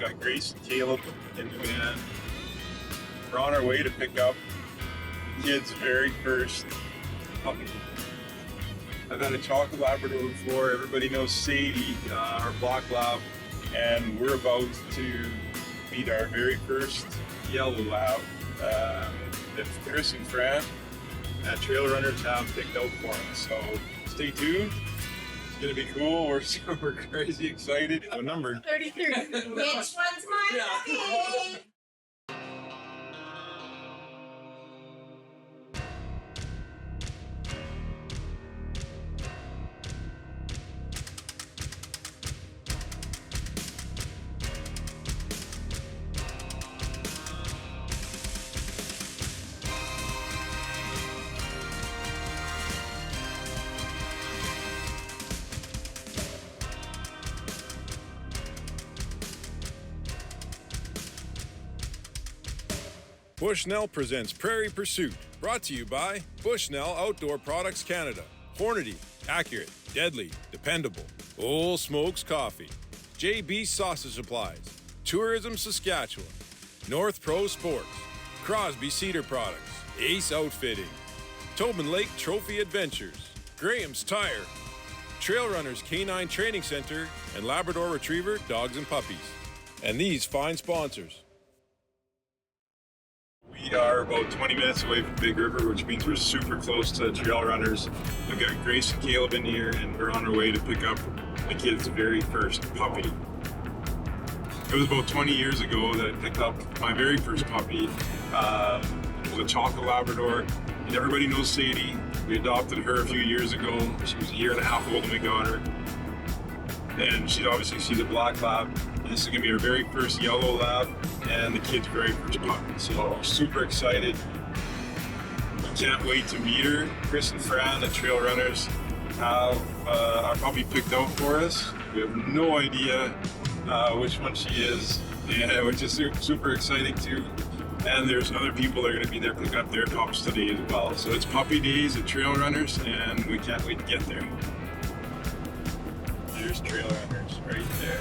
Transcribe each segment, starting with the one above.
got Grace and Caleb in the van. We're on our way to pick up the kids' very first puppy. I've had a chocolate Labrador before. Everybody knows Sadie, our black lab, and we're about to meet our very first yellow lab that Chris and Fran at TrailRunners have picked out for us. So stay tuned. It's gonna be cool. We're crazy excited. What number? 33. Which one's my puppy? Bushnell presents Prairie Pursuit, brought to you by Bushnell Outdoor Products Canada, Hornady, accurate, deadly, dependable, Old Smokes Coffee, JB Sausage Supplies, Tourism Saskatchewan, North Pro Sports, Crosby Cedar Products, Ace Outfitting, Tobin Lake Trophy Adventures, Graham's Tire, TrailRunners Canine Training Center, and Labrador Retriever Dogs and Puppies. And these fine sponsors. We are about 20 minutes away from Big River, which means we're super close to TrailRunners. I've got Grace and Caleb in here, and we're on our way to pick up the kids' very first puppy. It was about 20 years ago that I picked up my very first puppy. It was a chocolate Labrador, and everybody knows Sadie. We adopted her a few years ago. She was a year and a half old when we got her. And she's a black lab. This is gonna be our very first yellow lab and the kid's very first puppy. So super excited. We can't wait to meet her. Chris and Fran at TrailRunners have our puppy picked out for us. We have no idea which one she is, and which is super exciting too. And there's other people that are gonna be there picking up their pups today as well. So it's puppy days at TrailRunners, and we can't wait to get there. There's TrailRunners right there.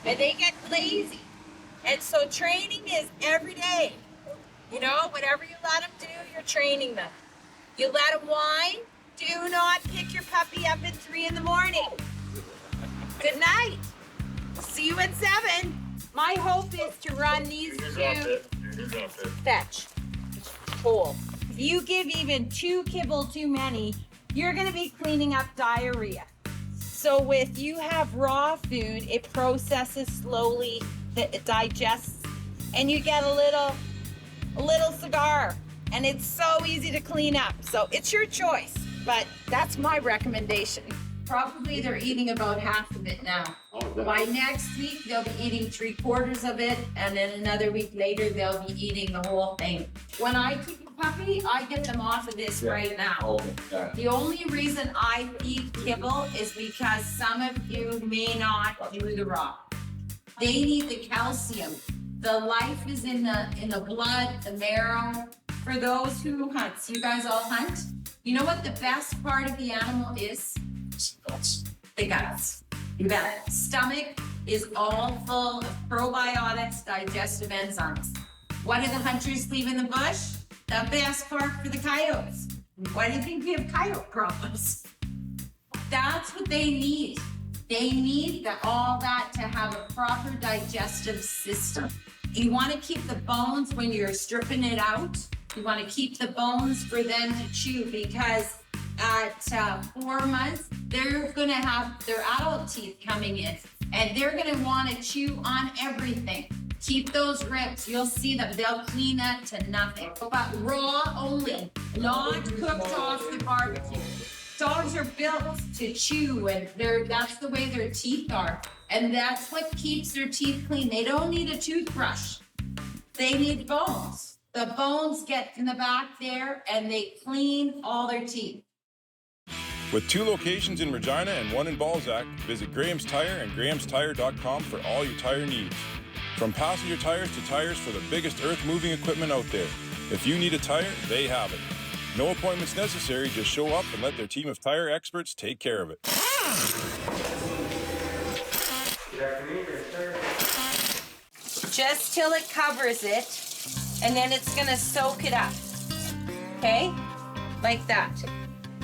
And they get lazy. And so training is every day. You know, whatever you let them do, you're training them. You let them whine. Do not pick your puppy up at 3 in the morning. Good night. See you at 7. My hope is to run these two. Fetch. Pull. If you give even 2 kibble too many, you're gonna be cleaning up diarrhea. So if you have raw food, it processes slowly, it digests, and you get a little cigar. And it's so easy to clean up. So it's your choice, but that's my recommendation. Probably they're eating about half of it now. By next week, they'll be eating 3/4 of it, and then another week later, they'll be eating the whole thing. When I keep a puppy, I get them off of this right now. The only reason I feed kibble is because some of you may not do the raw. They need the calcium. The life is in the blood, the marrow. For those who hunt, you guys all hunt? You know what the best part of the animal is? The guts. You bet. Stomach is all full of probiotics, digestive enzymes. What do the hunters leave in the bush? The best part for the coyotes. Why do you think we have coyote problems? That's what they need. They need all that to have a proper digestive system. You want to keep the bones when you're stripping it out. You want to keep the bones for them to chew, because at 4 months, they're going to have their adult teeth coming in, and they're going to want to chew on everything. Keep those ribs. You'll see them. They'll clean that to nothing. But raw only, not cooked off the barbecue. Dogs are built to chew, and that's the way their teeth are. And that's what keeps their teeth clean. They don't need a toothbrush. They need bones. The bones get in the back there and they clean all their teeth. With 2 locations in Regina and 1 in Balzac, visit Graham's Tire and grahamstire.com for all your tire needs. From passenger tires to tires for the biggest earth-moving equipment out there. If you need a tire, they have it. No appointments necessary, just show up and let their team of tire experts take care of it. Just till it covers it, and then it's gonna soak it up. Okay? Like that.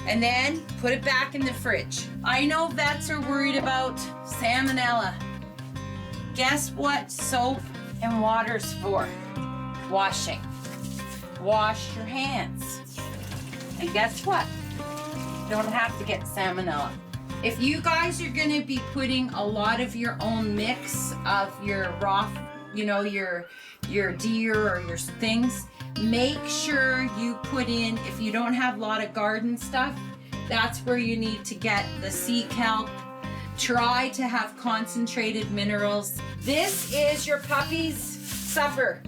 And then put it back in the fridge. I know vets are worried about salmonella. Guess what soap and water's for? Washing. Wash your hands. And guess what? You don't have to get salmonella. If you guys are gonna be putting a lot of your own mix of your raw, you know, your deer or your things, make sure you put in, if you don't have a lot of garden stuff, that's where you need to get the sea kelp. Try to have concentrated minerals. This is your puppy's supper.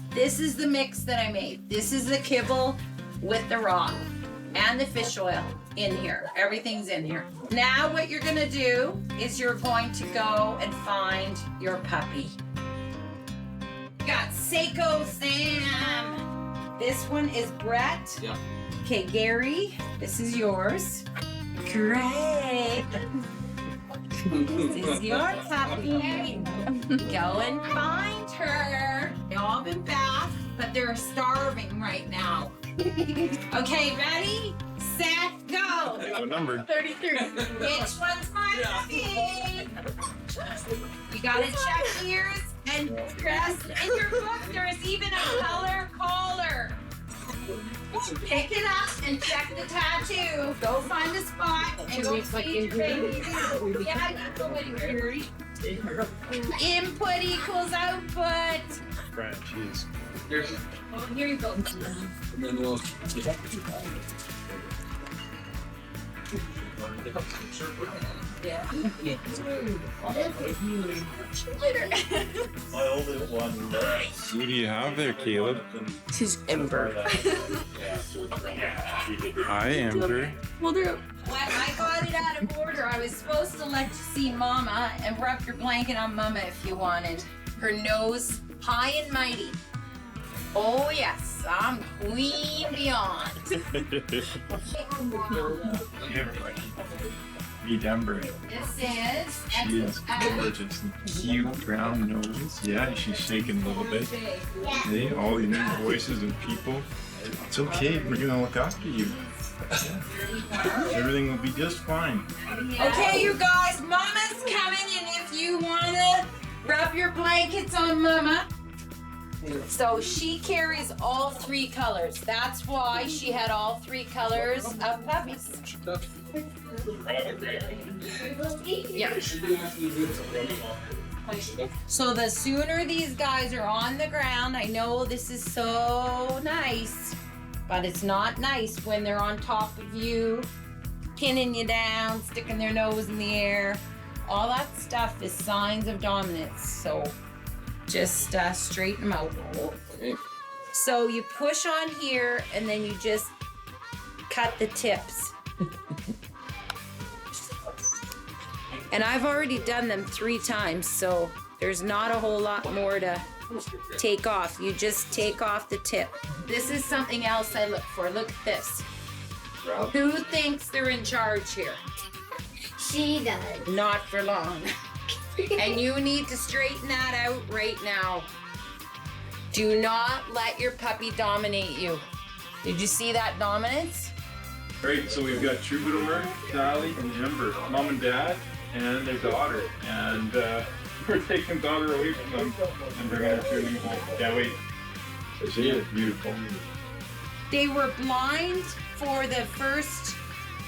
This is the mix that I made. This is the kibble with the raw and the fish oil in here. Everything's in here. Now what you're gonna do is you're going to go and find your puppy. You got Seiko Sam. This one is Brett. Yeah. Okay, Gary, this is yours. Great. This is your puppy. Go and find her. They all been bathed, but they're starving right now. Okay, ready, set, go. What number? 33. Which one's my puppy? You gotta check ears and dress. In your book, there's even a color collar. Pick it up and check the tattoo. Go find a spot and go feed your baby. Yeah, you go with Gary. Input equals output. French, jeez. Oh, here you go. And then we'll. Yeah. My oldest one. Who do you have there, Caleb? This is Ember. Hi, Amber. Well, they're When I got it out of order, I was supposed to let you see Mama and wrap your blanket on Mama if you wanted. Her nose high and mighty. Oh yes, I'm queen beyond. Meet Amber. This is She is gorgeous. Cute brown nose. Yeah, she's shaking a little bit. Hey, all these new voices and people. It's okay. We're gonna look after you. Everything will be just fine. Okay, you guys, Mama's coming, and if you wanna wrap your blankets on Mama. So she carries all 3 colors. That's why she had all 3 colors of puppies. Yeah. So the sooner these guys are on the ground, I know this is so nice, but it's not nice when they're on top of you, pinning you down, sticking their nose in the air. All that stuff is signs of dominance. So just straighten them out. Okay. So you push on here and then you just cut the tips. And I've already done them 3 times, so there's not a whole lot more to take off. You just take off the tip. This is something else I look for. Look at this. Who thinks they're in charge here? She does. Not for long. And you need to straighten that out right now. Do not let your puppy dominate you. Did you see that dominance? Great, so we've got Troubadour, Sally, and Ember, mom and dad, and their daughter. And we're taking daughter away from them and bringing her to a new home. Can't wait. She is beautiful. They were blind for the first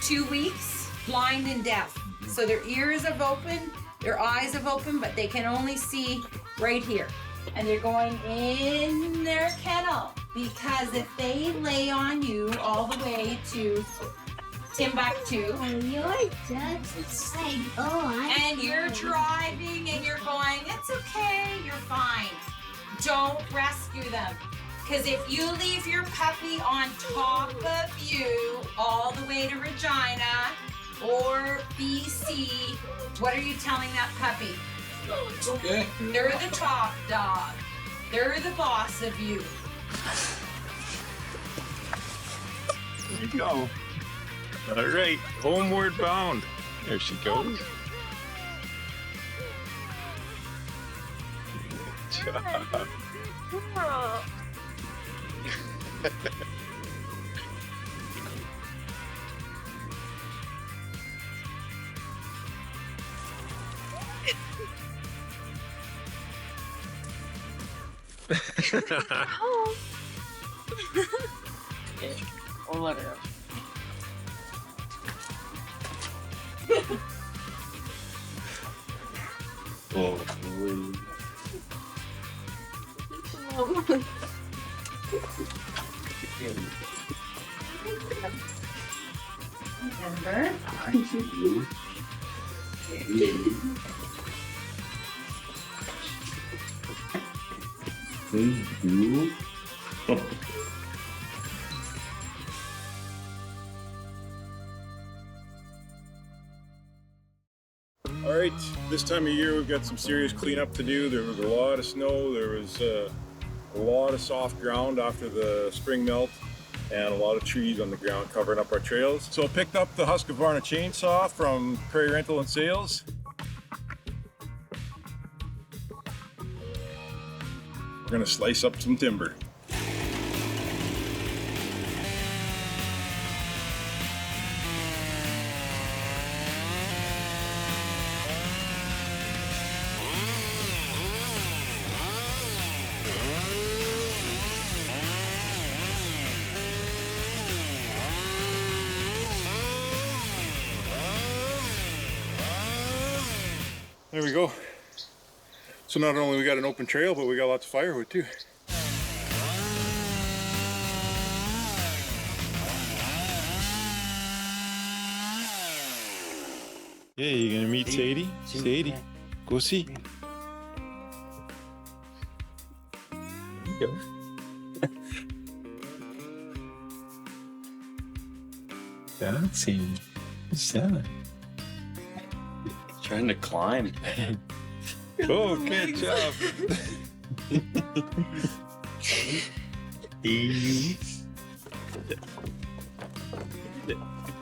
2 weeks, blind and deaf. So their ears have opened, their eyes have opened, but they can only see right here. And they're going in their kennel because if they lay on you all the way to Timbuktu And you're just like, oh, and you're driving and you're going, it's okay, you're fine. Don't rescue them. Because if you leave your puppy on top of you all the way to Regina or BC, what are you telling that puppy? It's okay. They're the top dog. They're the boss of you. There you go. All right, homeward bound. There she goes. Good job. Or let her. Oh, Ember. All right, this time of year we've got some serious cleanup to do. There was a lot of snow, there was a lot of soft ground after the spring melt, and a lot of trees on the ground covering up our trails. So I picked up the Husqvarna chainsaw from Prairie Rental and Sales. We're gonna slice up some timber. There we go. So not only we got an open trail, but we got lots of firewood too. Yeah, you gonna meet Sadie? Sadie, go see. There you go. That's Sadie. Seven. Trying to climb. Oh, good job.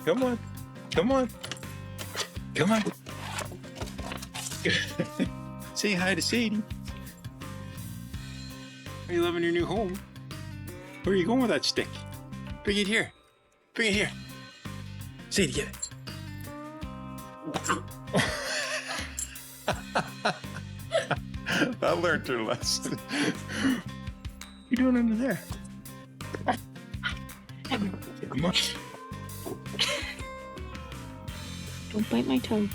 Come on. Come on. Come on. Say hi to Sadie. Are you loving your new home? Where are you going with that stick? Bring it here. Bring it here. Sadie, get it. I learned her lesson. What you doing under there? Come on. Don't bite my toe.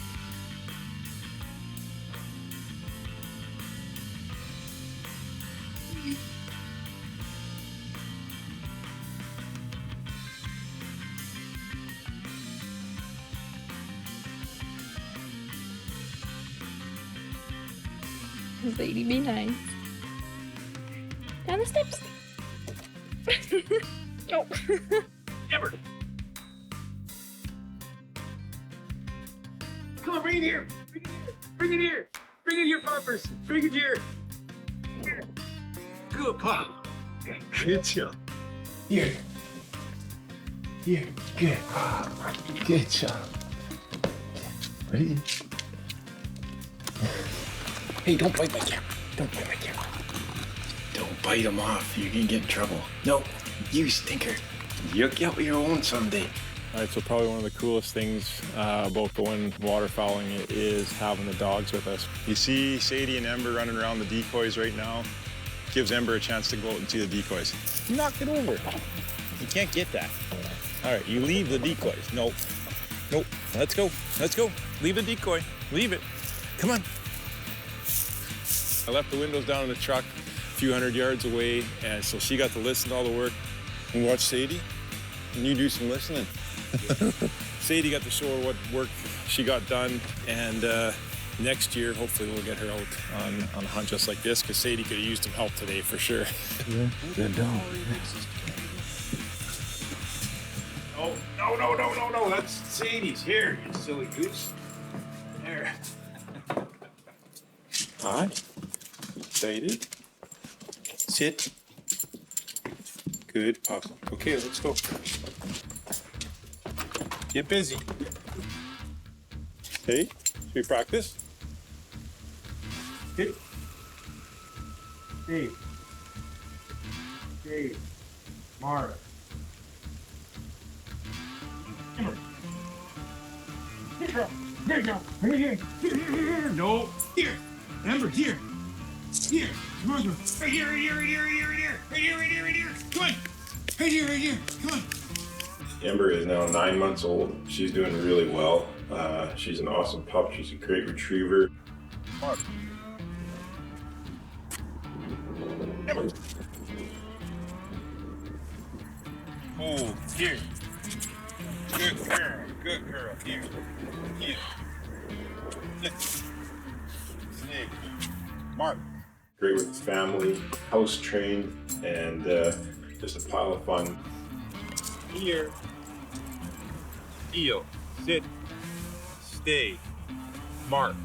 Lady, be nice. Down the steps. Oh. Never. Come on, bring it here. Bring it here. Bring it here, Poppers. Bring it here. Here. Good pop. Good job. Here. Here. Good. Good job. Ready? Hey, don't bite my camera. Don't bite my camera. Don't bite them off. You're gonna get in trouble. No, you stinker. You'll get what you own someday. All right, so probably one of the coolest things about going waterfowling is having the dogs with us. You see Sadie and Ember running around the decoys right now. Gives Ember a chance to go out and see the decoys. You knocked it over. You can't get that. All right, you leave the decoys. Nope. Nope. Let's go. Let's go. Leave the decoy. Leave it. Come on. I left the windows down in the truck a few hundred yards away, and so she got to listen to all the work and watch Sadie, and you do some listening. Sadie got to show her what work she got done, and Next year, hopefully we'll get her out on a hunt just like this, because Sadie could have used some help today for sure. Yeah, good dog. Oh, no, that's Sadie's. Here, you silly goose. There. Hi. Excited? Sit. Good pup. Okay, let's go. Get busy. Hey, should we practice? Hey. Dave. Dave. Mara. Here you go. Here. No. Here. Ember, here. Here. Come on, girl. Right here. Right here. Come on. Right here. Come on. Ember is now 9 months old. She's doing really well. She's an awesome pup. She's a great retriever. Ember. Oh, here. Good girl. Here. Snake. Mark. Great with the family, house trained, and just a pile of fun. Here. Heel. Sit. Stay. Mark.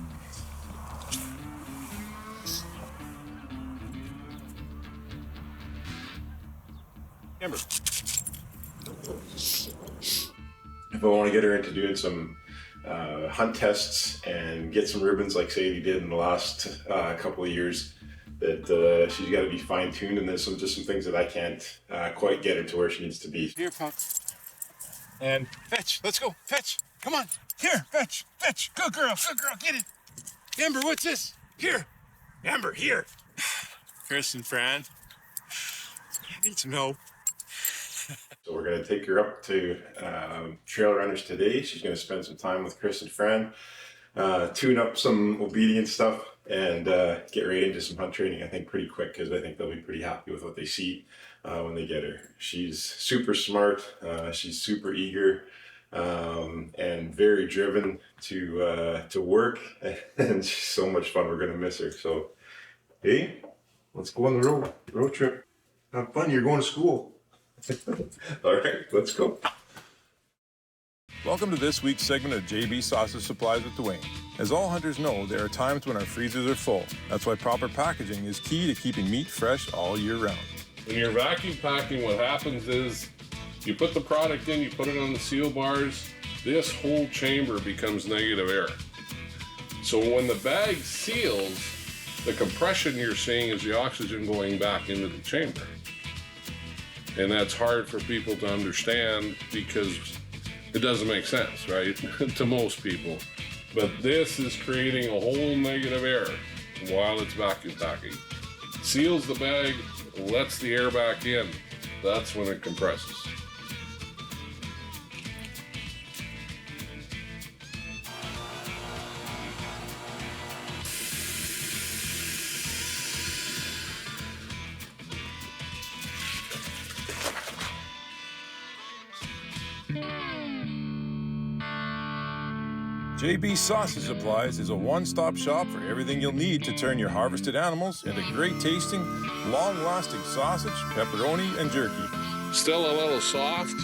Ember. If I want to get her into doing some hunt tests and get some ribbons like Sadie did in the last couple of years, that she's got to be fine-tuned, and there's just some things that I can't quite get her to where she needs to be. Here, pup. And fetch. Let's go. Fetch. Come on. Here, fetch. Good girl. Get it. Ember, what's this? Here. Ember, here. Chris and Fran. I need to know. So we're going to take her up to TrailRunners today. She's going to spend some time with Chris and Fran, tune up some obedience stuff, and get right into some hunt training, I think, pretty quick, because I think they'll be pretty happy with what they see when they get her. She's super smart. She's super eager, and very driven to work, and she's so much fun. We're going to miss her. So, hey, let's go on the road trip. Have fun. You're going to school. All right, let's go. Welcome to this week's segment of JB Sausage Supplies with Dwayne. As all hunters know, there are times when our freezers are full. That's why proper packaging is key to keeping meat fresh all year round. When you're vacuum packing, what happens is you put the product in, you put it on the seal bars, this whole chamber becomes negative air. So when the bag seals, the compression you're seeing is the oxygen going back into the chamber. And that's hard for people to understand because it doesn't make sense, right? To most people. But this is creating a whole negative air while it's vacuum packing. Seals the bag, lets the air back in. That's when it compresses. JB Sausage Supplies is a one-stop shop for everything you'll need to turn your harvested animals into great-tasting, long-lasting sausage, pepperoni, and jerky. Still a little soft.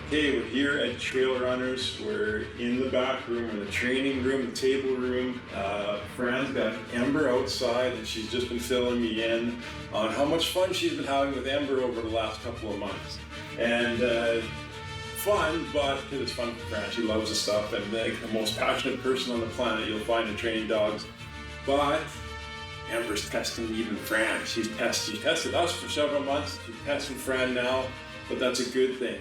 Okay, we're here at TrailRunners. We're in the back room, in the training room, the table room. Fran's got Ember outside, and she's just been filling me in on how much fun she's been having with Ember over the last couple of months. And fun, but because it's fun for Fran, she loves the stuff, and the most passionate person on the planet you'll find in training dogs. But Ember's testing even Fran. She's tested us for several months. She's testing Fran now, but that's a good thing.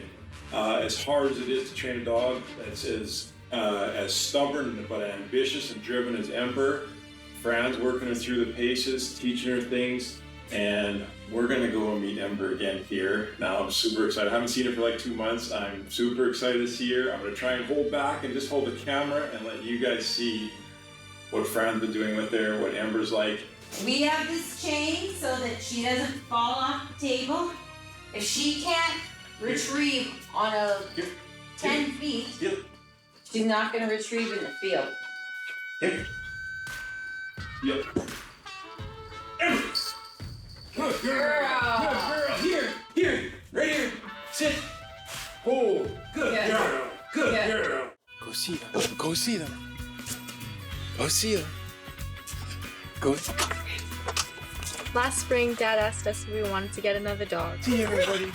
As hard as it is to train a dog that's as stubborn but ambitious and driven as Ember, Fran's working her through the paces, teaching her things. and we're gonna go meet Ember again here. Now I'm super excited. I haven't seen her for like 2 months. I'm super excited to see her. I'm gonna try and hold back and just hold the camera and let you guys see what Fran's been doing with her, what Ember's like. We have this chain so that she doesn't fall off the table. If she can't retrieve on a 10 feet, she's not gonna retrieve in the field. Yep. Yep. Ember! Good girl! Good girl! Here! Right here! Sit! Oh, good girl! Good girl! Go see them. Go see them. Go see them. Go. Last spring, Dad asked us if we wanted to get another dog. See everybody.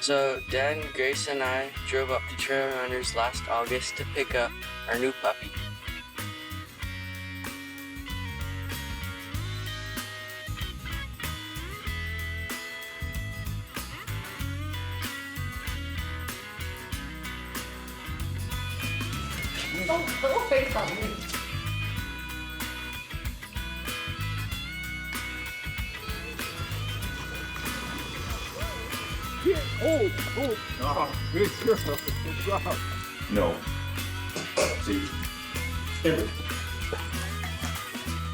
So Dad and Grace and I drove up to TrailRunners last August to pick up our new puppy. Don't go away from me. Good girl. Good job. No. See? Ember.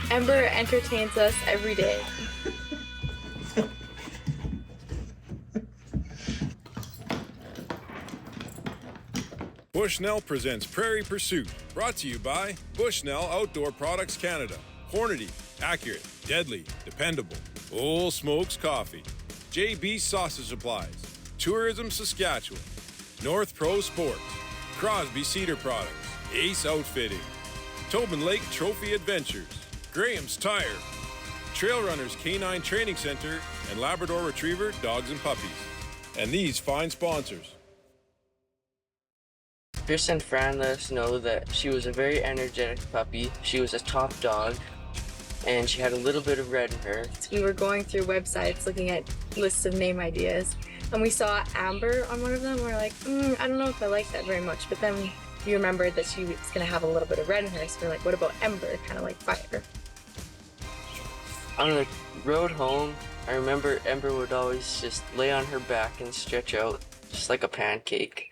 Ember entertains us every day. Bushnell presents Prairie Pursuit, brought to you by Bushnell Outdoor Products Canada, Hornady, accurate, deadly, dependable, Old Smokes Coffee, JB Sausage Supplies, Tourism Saskatchewan, North Pro Sports, Crosby Cedar Products, Ace Outfitting, Tobin Lake Trophy Adventures, Graham's Tire, TrailRunners Canine Training Center, and Labrador Retriever Dogs and Puppies, and these fine sponsors. Chris and Fran let us know that she was a very energetic puppy. She was a top dog, and she had a little bit of red in her. We were going through websites looking at lists of name ideas, and we saw Amber on one of them. We're like, I don't know if I like that very much. But then we remembered that she was going to have a little bit of red in her, so we're like, what about Ember? Kind of like fire. On the road home, I remember Ember would always just lay on her back and stretch out just like a pancake.